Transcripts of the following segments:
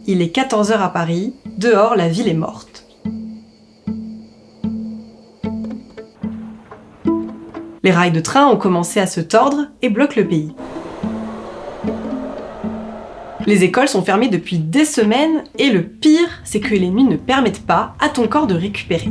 Il est 14h à Paris, dehors la ville est morte. Les rails de train ont commencé à se tordre et bloquent le pays. Les écoles sont fermées depuis des semaines et le pire, c'est que les nuits ne permettent pas à ton corps de récupérer.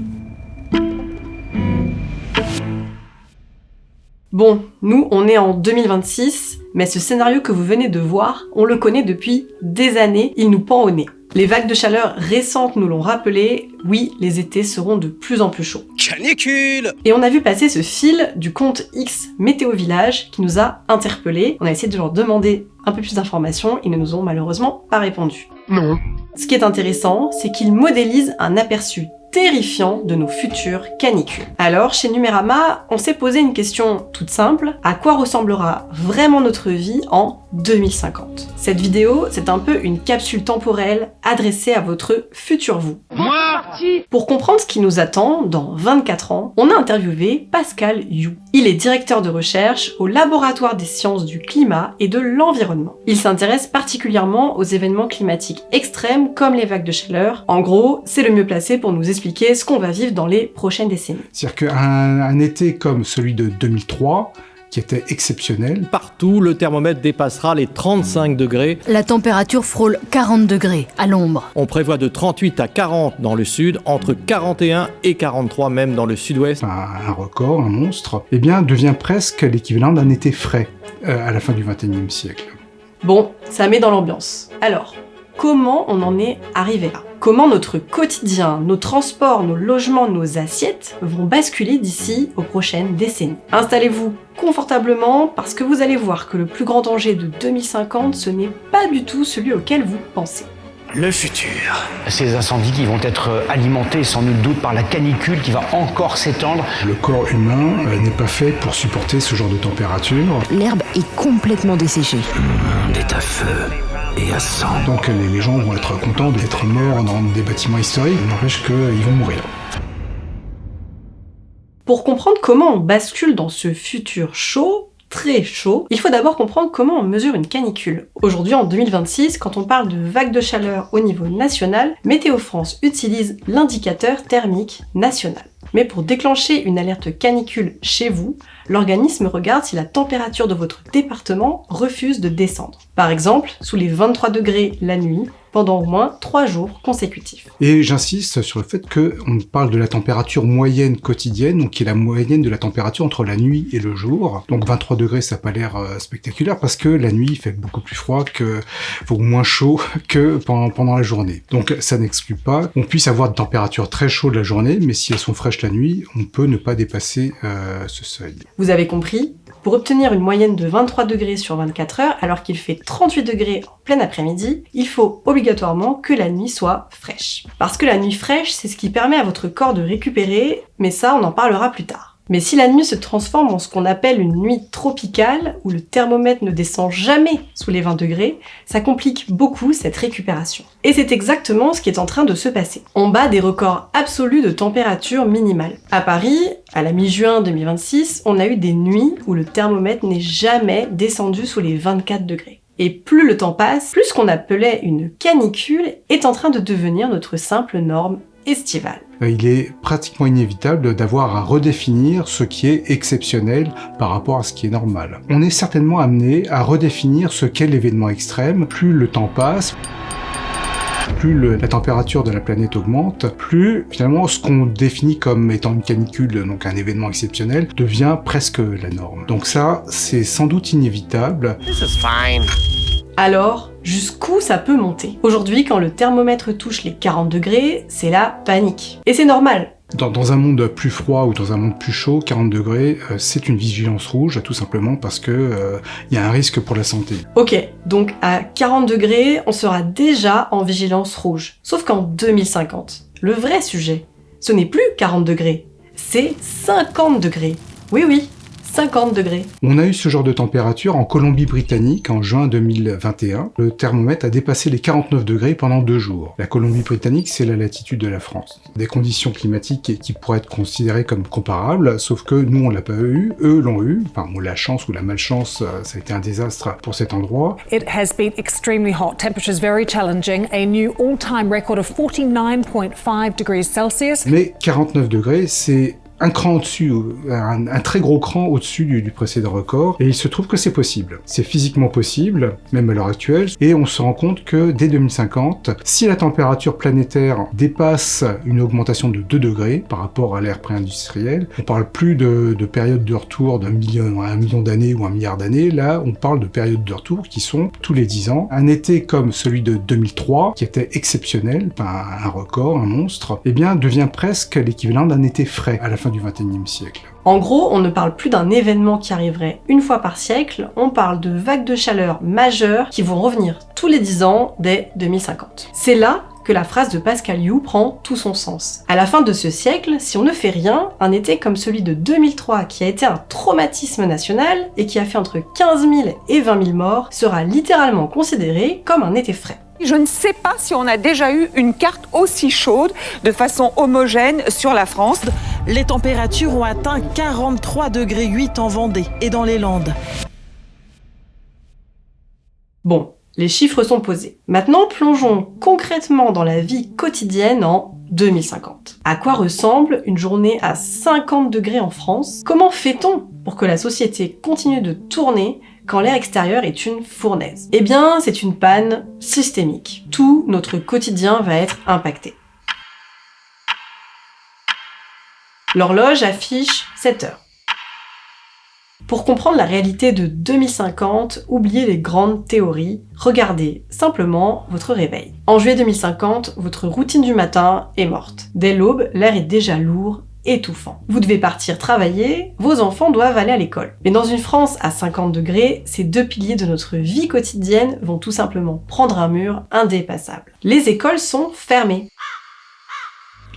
Bon, nous, on est en 2026, mais ce scénario que vous venez de voir, on le connaît depuis des années, il nous pend au nez. Les vagues de chaleur récentes nous l'ont rappelé, oui, les étés seront de plus en plus chauds. Canicule! Et on a vu passer ce fil du compte X Météo Village qui nous a interpellés. On a essayé de leur demander un peu plus d'informations, ils ne nous ont malheureusement pas répondu. Non. Ce qui est intéressant, c'est qu'ils modélisent un aperçu terrifiant de nos futures canicules. Alors, chez Numérama, on s'est posé une question toute simple. À quoi ressemblera vraiment notre vie en 2050 ? Cette vidéo, c'est un peu une capsule temporelle adressée à votre futur vous. Moi! Pour comprendre ce qui nous attend dans 24 ans, on a interviewé Pascal You. Il est directeur de recherche au laboratoire des sciences du climat et de l'environnement. Il s'intéresse particulièrement aux événements climatiques extrêmes comme les vagues de chaleur. En gros, c'est le mieux placé pour nous expliquer ce qu'on va vivre dans les prochaines décennies. C'est-à-dire qu'un été comme celui de 2003, qui était exceptionnel. Partout, le thermomètre dépassera les 35 degrés. La température frôle 40 degrés à l'ombre. On prévoit de 38 à 40 dans le sud, entre 41 et 43 même dans le sud-ouest. Un record, un monstre, eh bien, devient presque l'équivalent d'un été frais à la fin du XXIe siècle. Bon, ça met dans l'ambiance. Alors, comment on en est arrivé là ? Comment notre quotidien, nos transports, nos logements, nos assiettes vont basculer d'ici aux prochaines décennies. Installez-vous confortablement parce que vous allez voir que le plus grand danger de 2050, ce n'est pas du tout celui auquel vous pensez. Le futur. Ces incendies qui vont être alimentés sans nul doute par la canicule qui va encore s'étendre. Le corps humain n'est pas fait pour supporter ce genre de température. L'herbe est complètement desséchée. Le monde est à feu et à sang. Donc les gens vont être contents d'être morts dans des bâtiments historiques, n'empêche qu'ils vont mourir. Pour comprendre comment on bascule dans ce futur chaud, très chaud, il faut d'abord comprendre comment on mesure une canicule. Aujourd'hui, en 2026, quand on parle de vagues de chaleur au niveau national, Météo France utilise l'indicateur thermique national. Mais pour déclencher une alerte canicule chez vous, l'organisme regarde si la température de votre département refuse de descendre. Par exemple, sous les 23 degrés la nuit, pendant au moins 3 jours consécutifs. Et j'insiste sur le fait qu'on parle de la température moyenne quotidienne, donc qui est la moyenne de la température entre la nuit et le jour. Donc 23 degrés, ça n'a pas l'air spectaculaire parce que la nuit il fait beaucoup plus froid ou moins chaud que pendant la journée. Donc ça n'exclut pas qu'on puisse avoir des températures très chaudes la journée, mais si elles sont fraîches la nuit, on peut ne pas dépasser ce seuil. Vous avez compris ? Pour obtenir une moyenne de 23 degrés sur 24 heures, alors qu'il fait 38 degrés en plein après-midi, il faut obligatoirement que la nuit soit fraîche. Parce que la nuit fraîche, c'est ce qui permet à votre corps de récupérer, mais ça, on en parlera plus tard. Mais si la nuit se transforme en ce qu'on appelle une nuit tropicale, où le thermomètre ne descend jamais sous les 20 degrés, ça complique beaucoup cette récupération. Et c'est exactement ce qui est en train de se passer. On bat des records absolus de température minimale. À Paris, à la mi-juin 2026, on a eu des nuits où le thermomètre n'est jamais descendu sous les 24 degrés. Et plus le temps passe, plus ce qu'on appelait une canicule est en train de devenir notre simple norme estivale. Il est pratiquement inévitable d'avoir à redéfinir ce qui est exceptionnel par rapport à ce qui est normal. On est certainement amené à redéfinir ce qu'est l'événement extrême. Plus le temps passe, plus la température de la planète augmente, plus finalement ce qu'on définit comme étant une canicule, donc un événement exceptionnel, devient presque la norme. Donc ça, c'est sans doute inévitable. This is fine. Alors, jusqu'où ça peut monter ? Aujourd'hui, quand le thermomètre touche les 40 degrés, c'est la panique. Et c'est normal. Dans un monde plus froid ou dans un monde plus chaud, 40 degrés, c'est une vigilance rouge, tout simplement parce que y a un risque pour la santé. Ok, donc à 40 degrés, on sera déjà en vigilance rouge. Sauf qu'en 2050, le vrai sujet, ce n'est plus 40 degrés, c'est 50 degrés. Oui, 50 degrés. On a eu ce genre de température en Colombie-Britannique en juin 2021. Le thermomètre a dépassé les 49 degrés pendant 2 jours. La Colombie-Britannique, c'est la latitude de la France. Des conditions climatiques qui pourraient être considérées comme comparables, sauf que nous, on l'a pas eu, eux l'ont eu. Enfin, la chance ou la malchance, ça a été un désastre pour cet endroit. It has been extremely hot, temperatures very challenging, a new all-time record of 49.5 degrees Celsius. Mais 49 degrés, c'est un cran au-dessus, un très gros cran au-dessus du précédent record, et il se trouve que c'est possible. C'est physiquement possible, même à l'heure actuelle, et on se rend compte que dès 2050, si la température planétaire dépasse une augmentation de 2 degrés par rapport à l'ère pré-industrielle, on parle plus de périodes de retour d'un million, 1 million d'années ou 1 milliard d'années, là on parle de périodes de retour qui sont tous les 10 ans. Un été comme celui de 2003, qui était exceptionnel, un record, un monstre, eh bien devient presque l'équivalent d'un été frais à la fin du XXIe siècle. En gros, on ne parle plus d'un événement qui arriverait une fois par siècle, on parle de vagues de chaleur majeures qui vont revenir tous les 10 ans dès 2050. C'est là que la phrase de Pascal You prend tout son sens. À la fin de ce siècle, si on ne fait rien, un été comme celui de 2003 qui a été un traumatisme national et qui a fait entre 15 000 et 20 000 morts sera littéralement considéré comme un été frais. Je ne sais pas si on a déjà eu une carte aussi chaude, de façon homogène, sur la France. Les températures ont atteint 43,8 degrés en Vendée et dans les Landes. Bon, les chiffres sont posés. Maintenant, plongeons concrètement dans la vie quotidienne en 2050. À quoi ressemble une journée à 50 degrés en France? Comment fait-on pour que la société continue de tourner quand l'air extérieur est une fournaise? Eh bien, c'est une panne systémique. Tout notre quotidien va être impacté. L'horloge affiche 7 heures. Pour comprendre la réalité de 2050, oubliez les grandes théories, regardez simplement votre réveil. En juillet 2050, votre routine du matin est morte. Dès l'aube, l'air est déjà lourd, étouffant. Vous devez partir travailler, vos enfants doivent aller à l'école. Mais dans une France à 50 degrés, ces deux piliers de notre vie quotidienne vont tout simplement prendre un mur indépassable. Les écoles sont fermées.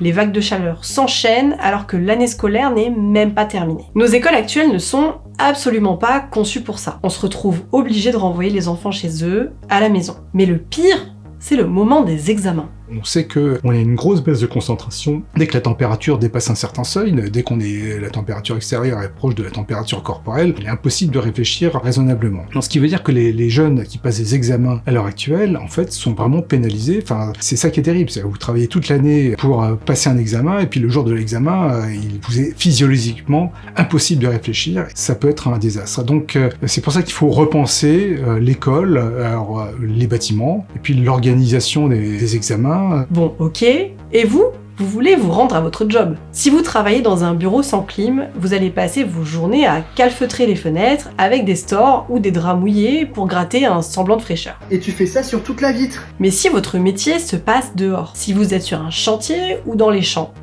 Les vagues de chaleur s'enchaînent alors que l'année scolaire n'est même pas terminée. Nos écoles actuelles ne sont absolument pas conçues pour ça. On se retrouve obligé de renvoyer les enfants chez eux, à la maison. Mais le pire, c'est le moment des examens. On sait qu'on a une grosse baisse de concentration dès que la température dépasse un certain seuil, dès qu'on est la température extérieure est proche de la température corporelle, il est impossible de réfléchir raisonnablement. Donc, ce qui veut dire que les jeunes qui passent des examens à l'heure actuelle, en fait, sont vraiment pénalisés. Enfin, c'est ça qui est terrible, c'est que vous travaillez toute l'année pour passer un examen, et puis le jour de l'examen, il vous est physiologiquement impossible de réfléchir. Ça peut être un désastre. Donc, c'est pour ça qu'il faut repenser l'école, alors, les bâtiments, et puis l'organisation des examens. Bon, ok. Et vous voulez vous rendre à votre job. Si vous travaillez dans un bureau sans clim, vous allez passer vos journées à calfeutrer les fenêtres avec des stores ou des draps mouillés pour gratter un semblant de fraîcheur. Et tu fais ça sur toute la vitre. Mais si votre métier se passe dehors, si vous êtes sur un chantier ou dans les champs,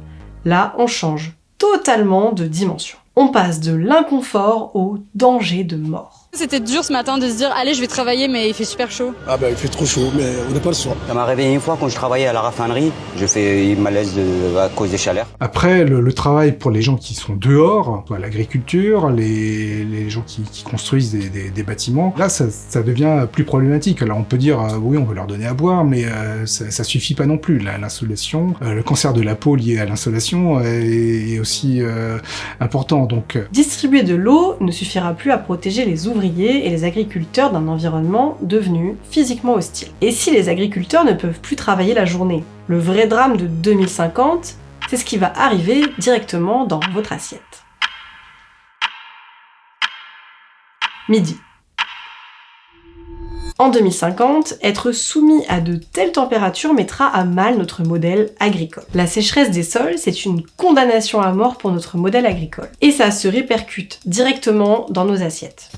là, on change totalement de dimension. On passe de l'inconfort au danger de mort. C'était dur ce matin de se dire allez je vais travailler mais il fait super chaud. Ah bah il fait trop chaud mais on n'a pas le choix. Ça m'a réveillé une fois quand je travaillais à la raffinerie, je fais une malaise à cause des chaleurs. Après le travail pour les gens qui sont dehors, l'agriculture, les gens qui construisent des bâtiments, là ça devient plus problématique. Là on peut dire oui on veut leur donner à boire mais ça suffit pas non plus. L'insolation, le cancer de la peau lié à l'insolation est aussi important. Donc distribuer de l'eau ne suffira plus à protéger les ouvriers et les agriculteurs d'un environnement devenu physiquement hostile. Et si les agriculteurs ne peuvent plus travailler la journée? Le vrai drame de 2050, c'est ce qui va arriver directement dans votre assiette. Midi. En 2050, être soumis à de telles températures mettra à mal notre modèle agricole. La sécheresse des sols, c'est une condamnation à mort pour notre modèle agricole. Et ça se répercute directement dans nos assiettes.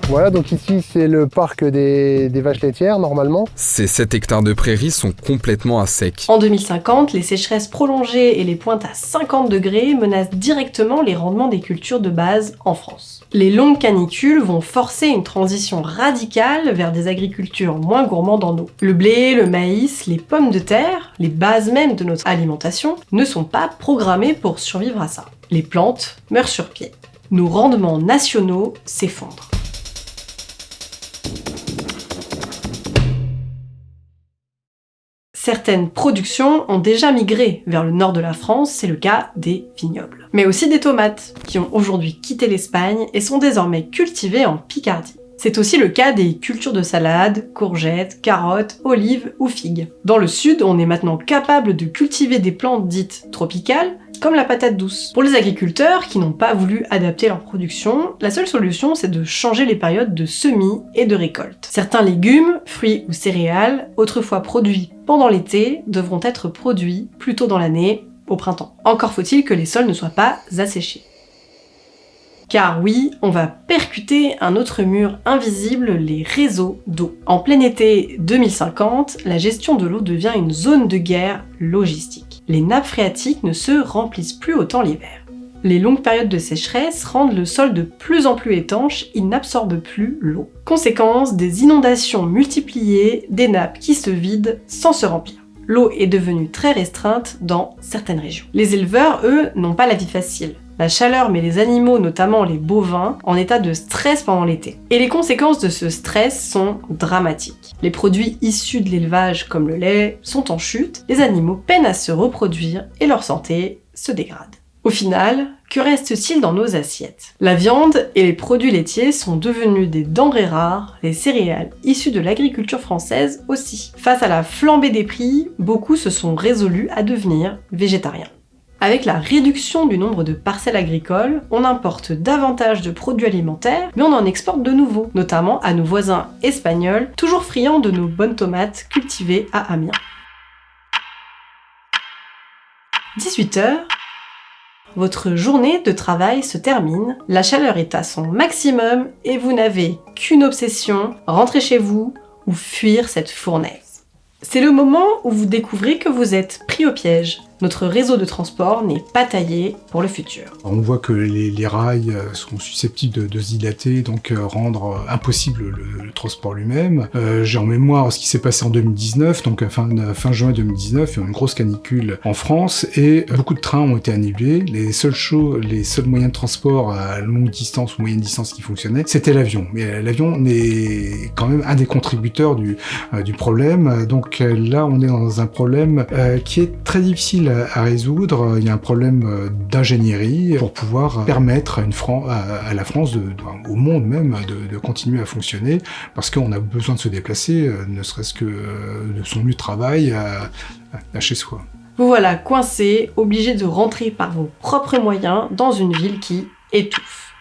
Voilà, donc ici c'est le parc des vaches laitières normalement. Ces 7 hectares de prairies sont complètement à sec. En 2050, les sécheresses prolongées et les pointes à 50 degrés menacent directement les rendements des cultures de base en France. Les longues canicules vont forcer une transition radicale vers des agricultures moins gourmandes en eau. Le blé, le maïs, les pommes de terre, les bases même de notre alimentation, ne sont pas programmées pour survivre à ça. Les plantes meurent sur pied. Nos rendements nationaux s'effondrent. Certaines productions ont déjà migré vers le nord de la France, c'est le cas des vignobles. Mais aussi des tomates, qui ont aujourd'hui quitté l'Espagne et sont désormais cultivées en Picardie. C'est aussi le cas des cultures de salade, courgettes, carottes, olives ou figues. Dans le sud, on est maintenant capable de cultiver des plantes dites tropicales, comme la patate douce. Pour les agriculteurs qui n'ont pas voulu adapter leur production, la seule solution c'est de changer les périodes de semis et de récolte. Certains légumes, fruits ou céréales, autrefois produits pendant l'été, devront être produits plus tôt dans l'année, au printemps. Encore faut-il que les sols ne soient pas asséchés. Car oui, on va percuter un autre mur invisible, les réseaux d'eau. En plein été 2050, la gestion de l'eau devient une zone de guerre logistique. Les nappes phréatiques ne se remplissent plus autant l'hiver. Les longues périodes de sécheresse rendent le sol de plus en plus étanche, il n'absorbe plus l'eau. Conséquence, des inondations multipliées, des nappes qui se vident sans se remplir. L'eau est devenue très restreinte dans certaines régions. Les éleveurs, eux, n'ont pas la vie facile. La chaleur met les animaux, notamment les bovins, en état de stress pendant l'été. Et les conséquences de ce stress sont dramatiques. Les produits issus de l'élevage, comme le lait, sont en chute, les animaux peinent à se reproduire et leur santé se dégrade. Au final, que reste-t-il dans nos assiettes? La viande et les produits laitiers sont devenus des denrées rares, les céréales issues de l'agriculture française aussi. Face à la flambée des prix, beaucoup se sont résolus à devenir végétariens. Avec la réduction du nombre de parcelles agricoles, on importe davantage de produits alimentaires, mais on en exporte de nouveaux, notamment à nos voisins espagnols, toujours friands de nos bonnes tomates cultivées à Amiens. 18h, votre journée de travail se termine, la chaleur est à son maximum et vous n'avez qu'une obsession, rentrer chez vous ou fuir cette fournaise. C'est le moment où vous découvrez que vous êtes pris au piège. Notre réseau de transport n'est pas taillé pour le futur. On voit que les rails sont susceptibles de se dilater, donc rendre impossible le transport lui-même. J'ai en mémoire ce qui s'est passé en 2019, donc fin juin 2019, il y a eu une grosse canicule en France et beaucoup de trains ont été annulés. Les seuls moyens de transport à longue distance ou moyenne distance qui fonctionnaient, c'était l'avion. Mais l'avion est quand même un des contributeurs du problème. Donc là, on est dans un problème qui est très difficile à résoudre. Il y a un problème d'ingénierie pour pouvoir permettre à la France, au monde même, de continuer à fonctionner, parce qu'on a besoin de se déplacer, ne serait-ce que de son lieu de travail à chez soi. Vous voilà coincé, obligé de rentrer par vos propres moyens dans une ville qui étouffe.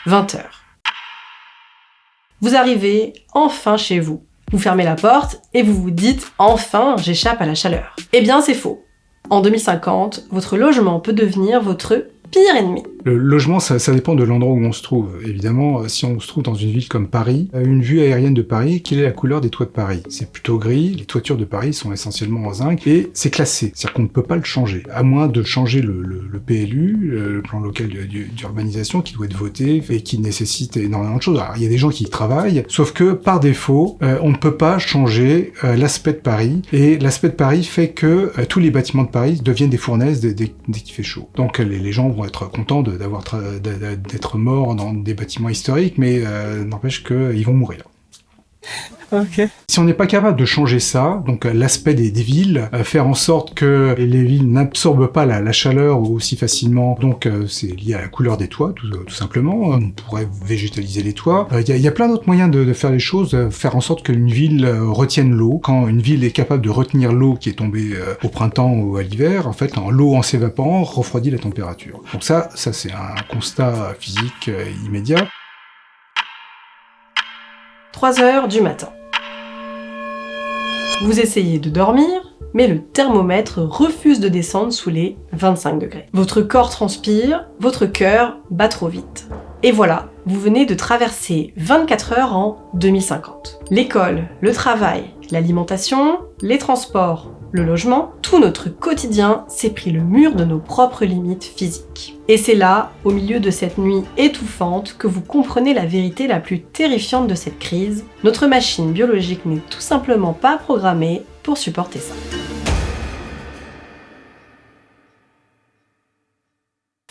20h. Vous arrivez enfin chez vous. Vous fermez la porte et vous vous dites « Enfin, j'échappe à la chaleur ». Eh bien, c'est faux. En 2050, votre logement peut devenir votre pire ennemi. Le logement, ça dépend de l'endroit où on se trouve. Évidemment, si on se trouve dans une ville comme Paris, une vue aérienne de Paris, quelle est la couleur des toits de Paris? C'est plutôt gris, les toitures de Paris sont essentiellement en zinc, et c'est classé, c'est-à-dire qu'on ne peut pas le changer, à moins de changer le PLU, le plan local d'urbanisation, qui doit être voté et qui nécessite énormément de choses. Alors, il y a des gens qui y travaillent, sauf que, par défaut, on ne peut pas changer l'aspect de Paris, et l'aspect de Paris fait que tous les bâtiments de Paris deviennent des fournaises dès qu'il fait chaud. Donc les gens vont être contents d'être morts dans des bâtiments historiques, mais n'empêche qu'ils vont mourir. Okay. Si on n'est pas capable de changer ça, donc l'aspect des villes, faire en sorte que les villes n'absorbent pas la chaleur aussi facilement, donc c'est lié à la couleur des toits, tout simplement. On pourrait végétaliser les toits. Il y a plein d'autres moyens de faire les choses, faire en sorte qu'une ville retienne l'eau. Quand une ville est capable de retenir l'eau qui est tombée au printemps ou à l'hiver, en fait, l'eau en s'évaporant refroidit la température. Donc ça c'est un constat physique immédiat. 3h du matin. Vous essayez de dormir, mais le thermomètre refuse de descendre sous les 25 degrés. Votre corps transpire, votre cœur bat trop vite. Et voilà, vous venez de traverser 24 heures en 2050. L'école, le travail, l'alimentation, les transports, le logement, tout notre quotidien s'est pris le mur de nos propres limites physiques. Et c'est là, au milieu de cette nuit étouffante, que vous comprenez la vérité la plus terrifiante de cette crise. Notre machine biologique n'est tout simplement pas programmée pour supporter ça.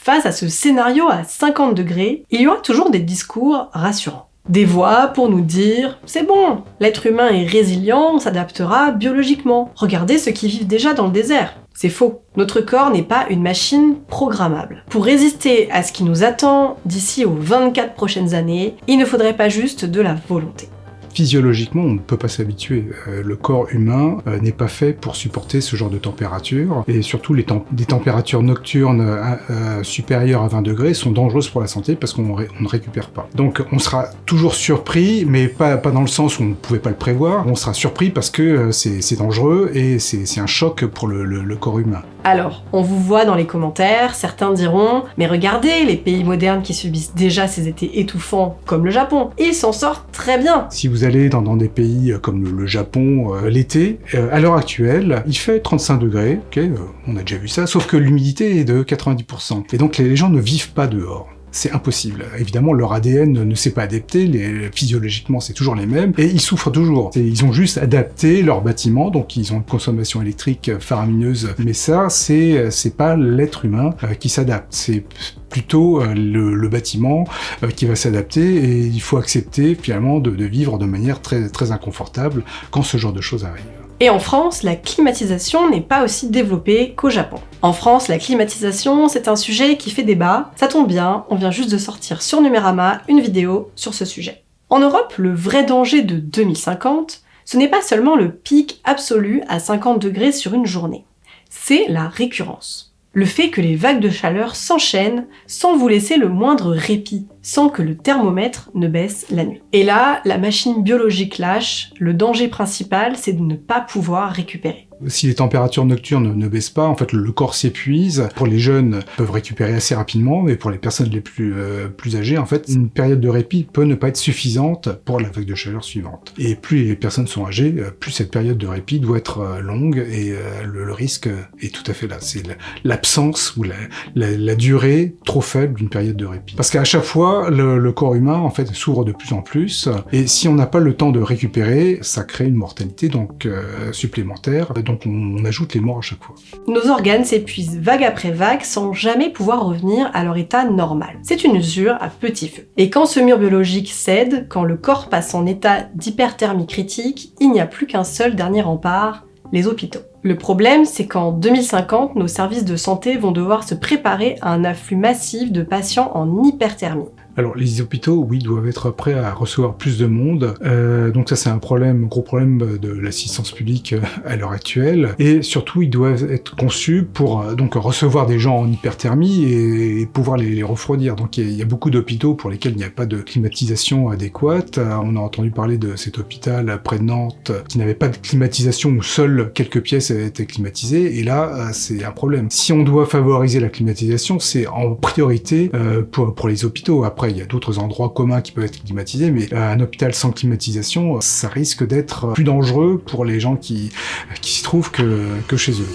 Face à ce scénario à 50 degrés, il y aura toujours des discours rassurants. Des voix pour nous dire « C'est bon, l'être humain est résilient, on s'adaptera biologiquement. Regardez ceux qui vivent déjà dans le désert. » C'est faux. Notre corps n'est pas une machine programmable. Pour résister à ce qui nous attend d'ici aux 24 prochaines années, il ne faudrait pas juste de la volonté. Physiologiquement, on ne peut pas s'habituer. Le corps humain n'est pas fait pour supporter ce genre de température, et surtout des températures nocturnes supérieures à 20 degrés sont dangereuses pour la santé parce qu'on ne récupère pas. Donc on sera toujours surpris, mais pas dans le sens où on ne pouvait pas le prévoir. On sera surpris parce que c'est dangereux et c'est un choc pour le corps humain. Alors, on vous voit dans les commentaires, certains diront « Mais regardez, les pays modernes qui subissent déjà ces étés étouffants, comme le Japon, ils s'en sortent très bien !» Si vous allez dans des pays comme le Japon, l'été, à l'heure actuelle, il fait 35 degrés, on a déjà vu ça, sauf que l'humidité est de 90%. Et donc les gens ne vivent pas dehors. C'est impossible. Évidemment, leur ADN ne s'est pas adapté, physiologiquement c'est toujours les mêmes, et ils souffrent toujours. Ils ont juste adapté leur bâtiment, donc ils ont une consommation électrique faramineuse, mais ça, c'est pas l'être humain qui s'adapte, c'est plutôt le bâtiment qui va s'adapter, et il faut accepter finalement de vivre de manière très, très inconfortable quand ce genre de choses arrive. Et en France, la climatisation n'est pas aussi développée qu'au Japon. En France, la climatisation, c'est un sujet qui fait débat. Ça tombe bien, on vient juste de sortir sur Numérama une vidéo sur ce sujet. En Europe, le vrai danger de 2050, ce n'est pas seulement le pic absolu à 50 degrés sur une journée. C'est la récurrence. Le fait que les vagues de chaleur s'enchaînent sans vous laisser le moindre répit, sans que le thermomètre ne baisse la nuit. Et là, la machine biologique lâche, le danger principal, c'est de ne pas pouvoir récupérer. Si les températures nocturnes ne baissent pas, en fait, le corps s'épuise. Pour les jeunes, ils peuvent récupérer assez rapidement, mais pour les personnes les plus âgées, en fait, une période de répit peut ne pas être suffisante pour la vague de chaleur suivante. Et plus les personnes sont âgées, plus cette période de répit doit être longue, et le risque est tout à fait là. C'est l'absence ou la durée trop faible d'une période de répit. Parce qu'à chaque fois, le corps humain, en fait, s'ouvre de plus en plus, et si on n'a pas le temps de récupérer, ça crée une mortalité donc supplémentaire. Donc on ajoute les morts à chaque fois. Nos organes s'épuisent vague après vague sans jamais pouvoir revenir à leur état normal. C'est une usure à petit feu. Et quand ce mur biologique cède, quand le corps passe en état d'hyperthermie critique, il n'y a plus qu'un seul dernier rempart, les hôpitaux. Le problème, c'est qu'en 2050, nos services de santé vont devoir se préparer à un afflux massif de patients en hyperthermie. Alors les hôpitaux, oui, doivent être prêts à recevoir plus de monde, donc ça c'est un gros problème de l'assistance publique à l'heure actuelle, et surtout ils doivent être conçus pour donc recevoir des gens en hyperthermie et pouvoir les refroidir. Donc il y a beaucoup d'hôpitaux pour lesquels il n'y a pas de climatisation adéquate. On a entendu parler de cet hôpital près de Nantes qui n'avait pas de climatisation, où seules quelques pièces étaient climatisées, et là c'est un problème. Si on doit favoriser la climatisation, c'est en priorité pour les hôpitaux. Après, il y a d'autres endroits communs qui peuvent être climatisés, mais un hôpital sans climatisation, ça risque d'être plus dangereux pour les gens qui s'y trouvent que chez eux.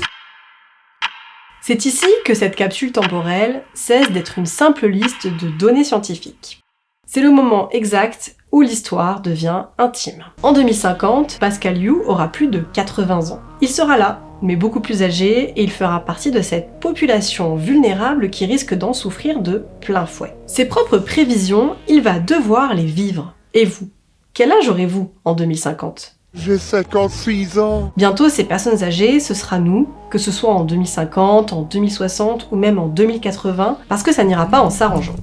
C'est ici que cette capsule temporelle cesse d'être une simple liste de données scientifiques. C'est le moment exact où l'histoire devient intime. En 2050, Pascal Yu aura plus de 80 ans. Il sera là, mais beaucoup plus âgé, et il fera partie de cette population vulnérable qui risque d'en souffrir de plein fouet. Ses propres prévisions, il va devoir les vivre. Et vous, quel âge aurez-vous en 2050 ? J'ai 56 ans. Bientôt, ces personnes âgées, ce sera nous, que ce soit en 2050, en 2060 ou même en 2080, parce que ça n'ira pas en s'arrangeant.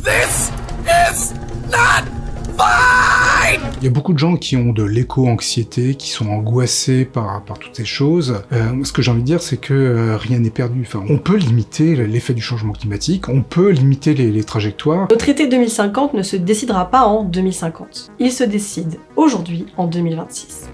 This is not fine! Il y a beaucoup de gens qui ont de l'éco-anxiété, qui sont angoissés par toutes ces choses. Ce que j'ai envie de dire, c'est que rien n'est perdu. Enfin, on peut limiter l'effet du changement climatique, on peut limiter les trajectoires. Notre été 2050 ne se décidera pas en 2050. Il se décide aujourd'hui, en 2026.